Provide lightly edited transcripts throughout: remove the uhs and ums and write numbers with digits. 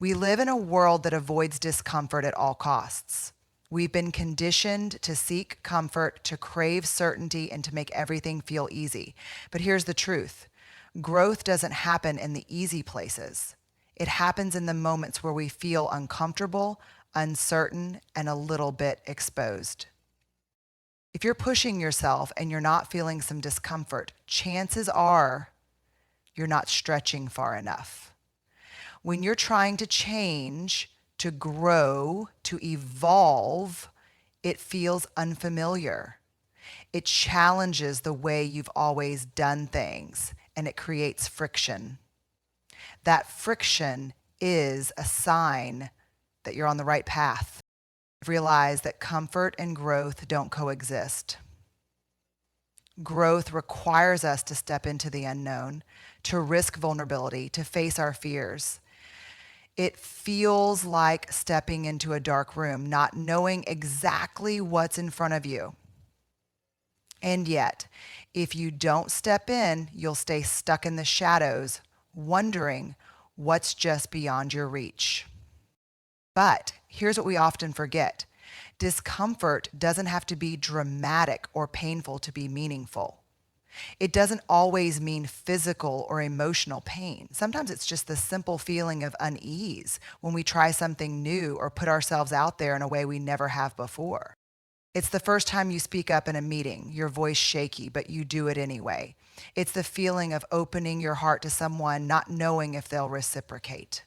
We live in a world that avoids discomfort at all costs. We've been conditioned to seek comfort, to crave certainty, and to make everything feel easy. But here's the truth. Growth doesn't happen in the easy places. It happens in the moments where we feel uncomfortable, uncertain, and a little bit exposed. If you're pushing yourself and you're not feeling some discomfort, chances are you're not stretching far enough. When you're trying to change, to grow, to evolve, it feels unfamiliar. It challenges the way you've always done things, and it creates friction. That friction is a sign that you're on the right path. Realize that comfort and growth don't coexist. Growth requires us to step into the unknown, to risk vulnerability, to face our fears. It feels like stepping into a dark room, not knowing exactly what's in front of you. And yet, if you don't step in, you'll stay stuck in the shadows, wondering what's just beyond your reach. But here's what we often forget. Discomfort doesn't have to be dramatic or painful to be meaningful. It doesn't always mean physical or emotional pain. Sometimes it's just the simple feeling of unease when we try something new or put ourselves out there in a way we never have before. It's the first time you speak up in a meeting, your voice shaky, but you do it anyway. It's the feeling of opening your heart to someone not knowing if they'll reciprocate.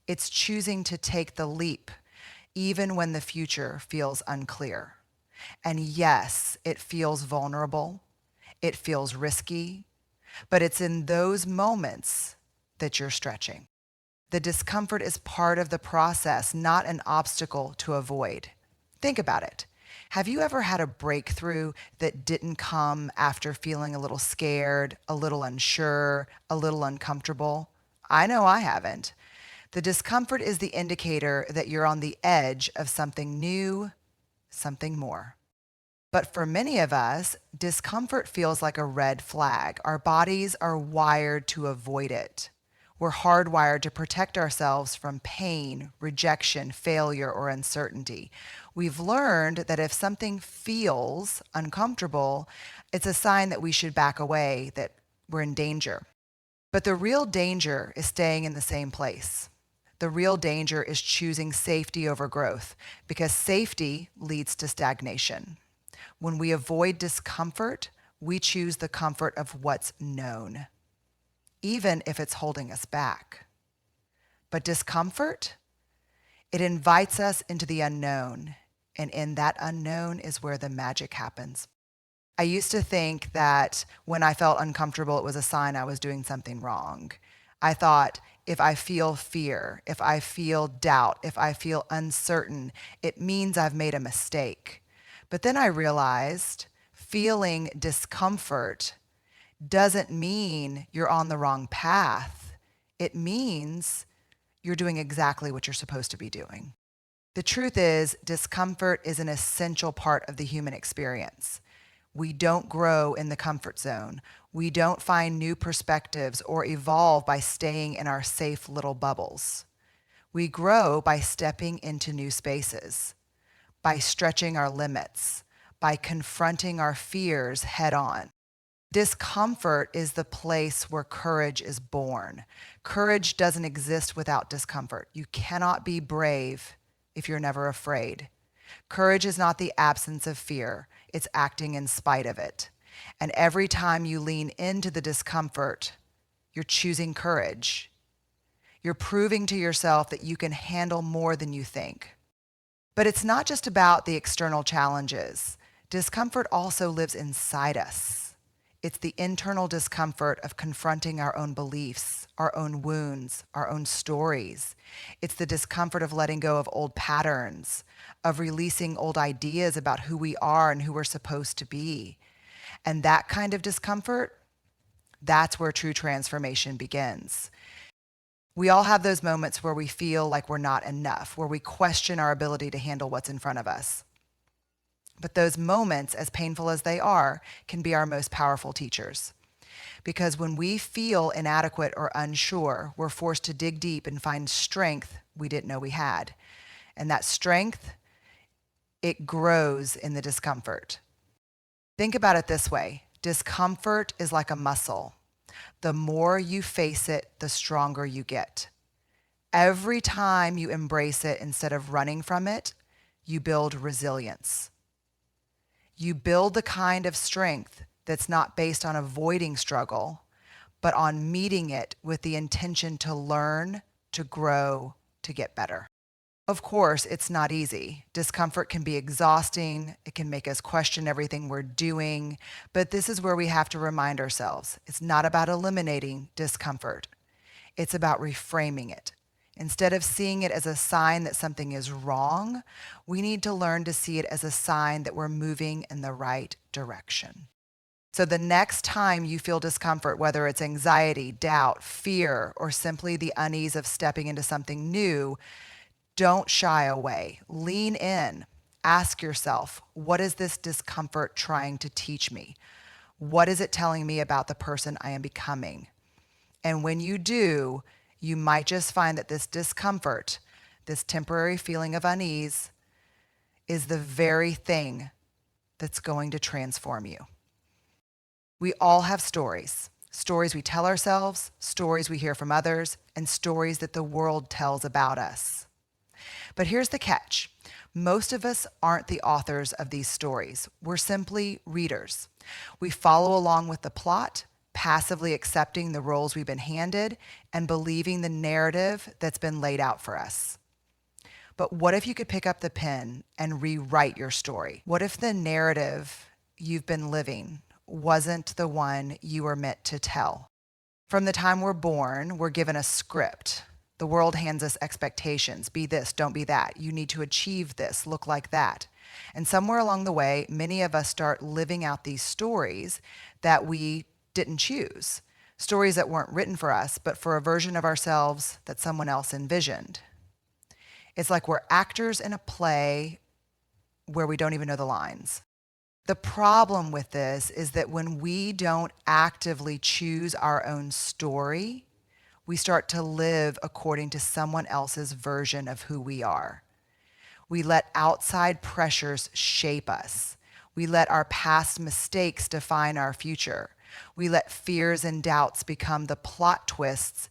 It's choosing to take the leap, even when the future feels unclear. And yes, it feels vulnerable. It feels risky, but it's in those moments that you're stretching. The discomfort is part of the process, not an obstacle to avoid. Think about it. Have you ever had a breakthrough that didn't come after feeling a little scared, a little unsure, a little uncomfortable? I know I haven't. The discomfort is the indicator that you're on the edge of something new, something more. But for many of us, discomfort feels like a red flag. Our bodies are wired to avoid it. We're hardwired to protect ourselves from pain, rejection, failure, or uncertainty. We've learned that if something feels uncomfortable, it's a sign that we should back away, that we're in danger. But the real danger is staying in the same place. The real danger is choosing safety over growth, because safety leads to stagnation. When we avoid discomfort, we choose the comfort of what's known, even if it's holding us back. But discomfort, it invites us into the unknown, and in that unknown is where the magic happens. I used to think that when I felt uncomfortable, it was a sign I was doing something wrong. I thought, if I feel fear, if I feel doubt, if I feel uncertain, it means I've made a mistake. But then I realized feeling discomfort doesn't mean you're on the wrong path. It means you're doing exactly what you're supposed to be doing. The truth is, discomfort is an essential part of the human experience. We don't grow in the comfort zone. We don't find new perspectives or evolve by staying in our safe little bubbles. We grow by stepping into new spaces, by stretching our limits, by confronting our fears head on. Discomfort is the place where courage is born. Courage doesn't exist without discomfort. You cannot be brave if you're never afraid. Courage is not the absence of fear. It's acting in spite of it. And every time you lean into the discomfort, you're choosing courage. You're proving to yourself that you can handle more than you think. But it's not just about the external challenges. Discomfort also lives inside us. It's the internal discomfort of confronting our own beliefs, our own wounds, our own stories. It's the discomfort of letting go of old patterns, of releasing old ideas about who we are and who we're supposed to be. And that kind of discomfort, that's where true transformation begins. We all have those moments where we feel like we're not enough, where we question our ability to handle what's in front of us. But those moments, as painful as they are, can be our most powerful teachers. Because when we feel inadequate or unsure, we're forced to dig deep and find strength we didn't know we had. And that strength, it grows in the discomfort. Think about it this way. Discomfort is like a muscle. The more you face it, the stronger you get. Every time you embrace it instead of running from it, you build resilience. You build the kind of strength that's not based on avoiding struggle, but on meeting it with the intention to learn, to grow, to get better. Of course, it's not easy. Discomfort can be exhausting. It can make us question everything we're doing. But this is where we have to remind ourselves. It's not about eliminating discomfort. It's about reframing it. Instead of seeing it as a sign that something is wrong, we need to learn to see it as a sign that we're moving in the right direction. So the next time you feel discomfort, whether it's anxiety, doubt, fear, or simply the unease of stepping into something new, don't shy away. Lean in. Ask yourself, what is this discomfort trying to teach me? What is it telling me about the person I am becoming? And when you do, you might just find that this discomfort, this temporary feeling of unease, is the very thing that's going to transform you. We all have stories. Stories we tell ourselves, stories we hear from others, and stories that the world tells about us. But here's the catch. Most of us aren't the authors of these stories. We're simply readers. We follow along with the plot, passively accepting the roles we've been handed and believing the narrative that's been laid out for us. But what if you could pick up the pen and rewrite your story? What if the narrative you've been living wasn't the one you were meant to tell? From the time we're born, we're given a script. The world hands us expectations. Be this, don't be that. You need to achieve this, look like that. And somewhere along the way, many of us start living out these stories that we didn't choose. Stories that weren't written for us, but for a version of ourselves that someone else envisioned. It's like we're actors in a play where we don't even know the lines. The problem with this is that when we don't actively choose our own story, we start to live according to someone else's version of who we are. We let outside pressures shape us. We let our past mistakes define our future. We let fears and doubts become the plot twists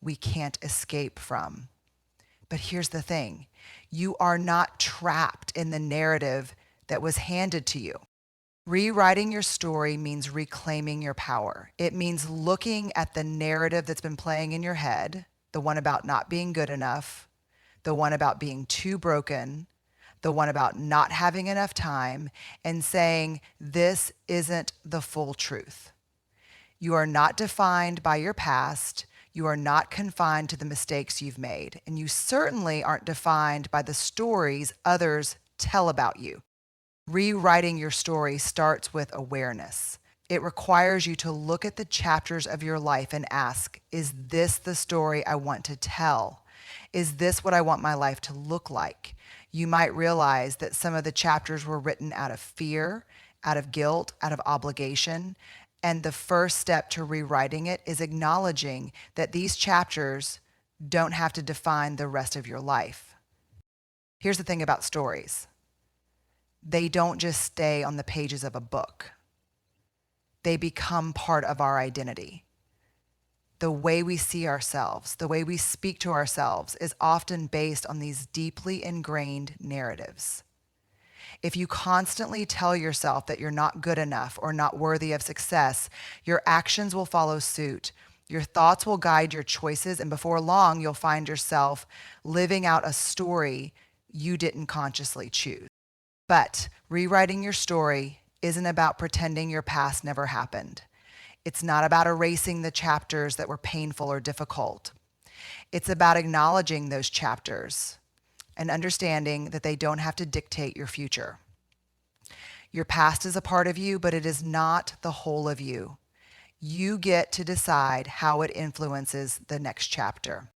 we can't escape from. But here's the thing. You are not trapped in the narrative that was handed to you. Rewriting your story means reclaiming your power. It means looking at the narrative that's been playing in your head, the one about not being good enough, the one about being too broken, the one about not having enough time, and saying, this isn't the full truth. You are not defined by your past. You are not confined to the mistakes you've made. And you certainly aren't defined by the stories others tell about you. Rewriting your story starts with awareness. It requires you to look at the chapters of your life and ask, is this the story I want to tell? Is this what I want my life to look like? You might realize that some of the chapters were written out of fear, out of guilt, out of obligation. And the first step to rewriting it is acknowledging that these chapters don't have to define the rest of your life. Here's the thing about stories. They don't just stay on the pages of a book. They become part of our identity. The way we see ourselves, the way we speak to ourselves is often based on these deeply ingrained narratives. If you constantly tell yourself that you're not good enough or not worthy of success, your actions will follow suit. Your thoughts will guide your choices, and before long, you'll find yourself living out a story you didn't consciously choose. But rewriting your story isn't about pretending your past never happened. It's not about erasing the chapters that were painful or difficult. It's about acknowledging those chapters and understanding that they don't have to dictate your future. Your past is a part of you, but it is not the whole of you. You get to decide how it influences the next chapter.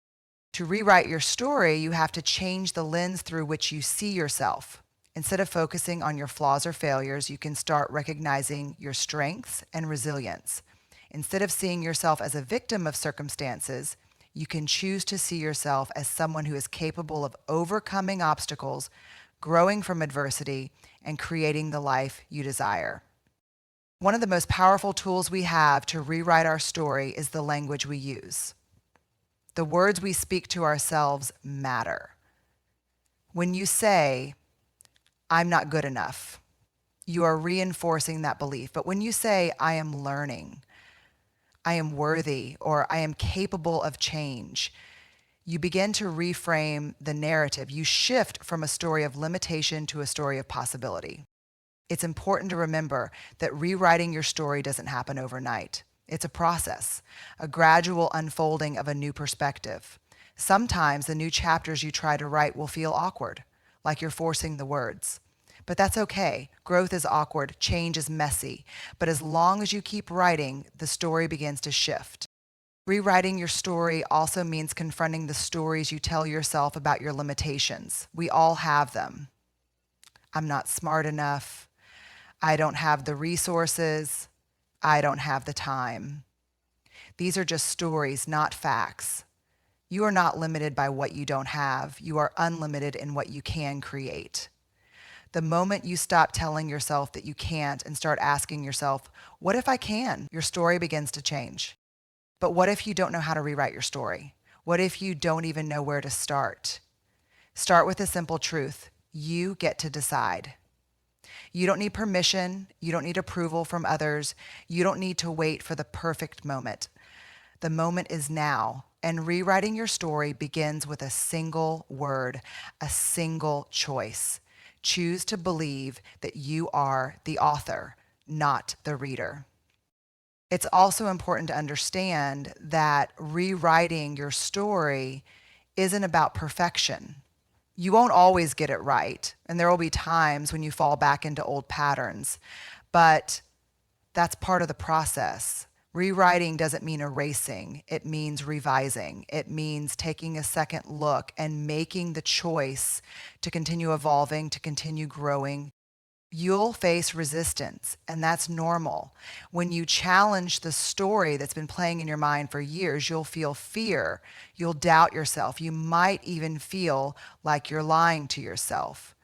To rewrite your story, you have to change the lens through which you see yourself. Instead of focusing on your flaws or failures, you can start recognizing your strengths and resilience. Instead of seeing yourself as a victim of circumstances, you can choose to see yourself as someone who is capable of overcoming obstacles, growing from adversity, and creating the life you desire. One of the most powerful tools we have to rewrite our story is the language we use. The words we speak to ourselves matter. When you say, "I'm not good enough," you are reinforcing that belief. But when you say, "I am learning," "I am worthy," or "I am capable of change," you begin to reframe the narrative. You shift from a story of limitation to a story of possibility. It's important to remember that rewriting your story doesn't happen overnight. It's a process, a gradual unfolding of a new perspective. Sometimes the new chapters you try to write will feel awkward, like you're forcing the words. But that's okay. Growth is awkward, change is messy. But as long as you keep writing, the story begins to shift. Rewriting your story also means confronting the stories you tell yourself about your limitations. We all have them. I'm not smart enough. I don't have the resources. I don't have the time. These are just stories, not facts. You are not limited by what you don't have. You are unlimited in what you can create. The moment you stop telling yourself that you can't and start asking yourself, "What if I can?" your story begins to change. But what if you don't know how to rewrite your story? What if you don't even know where to start? Start with a simple truth. You get to decide. You don't need permission. You don't need approval from others. You don't need to wait for the perfect moment. The moment is now. And rewriting your story begins with a single word, a single choice. Choose to believe that you are the author, not the reader. It's also important to understand that rewriting your story isn't about perfection. You won't always get it right, and there will be times when you fall back into old patterns, but that's part of the process. Rewriting doesn't mean erasing. It means revising. It means taking a second look and making the choice to continue evolving, to continue growing. You'll face resistance, and that's normal. When you challenge the story that's been playing in your mind for years, you'll feel fear. You'll doubt yourself. You might even feel like you're lying to yourself.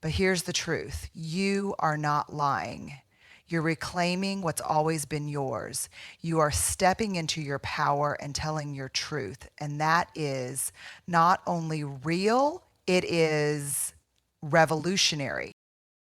But here's the truth. You are not lying. You're reclaiming what's always been yours. You are stepping into your power and telling your truth. And that is not only real, it is revolutionary.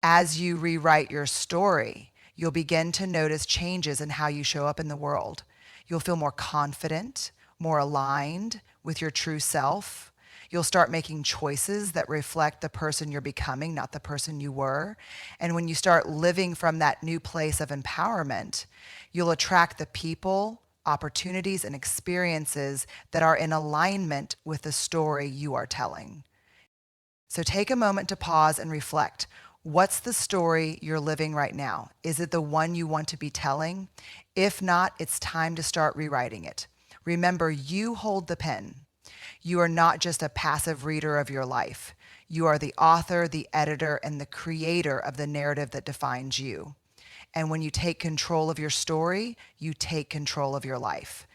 As you rewrite your story, you'll begin to notice changes in how you show up in the world. You'll feel more confident, more aligned with your true self. You'll start making choices that reflect the person you're becoming, not the person you were. And when you start living from that new place of empowerment, you'll attract the people, opportunities, and experiences that are in alignment with the story you are telling. So take a moment to pause and reflect. What's the story you're living right now? Is it the one you want to be telling? If not, it's time to start rewriting it. Remember, you hold the pen. You are not just a passive reader of your life. You are the author, the editor, and the creator of the narrative that defines you. And when you take control of your story, you take control of your life.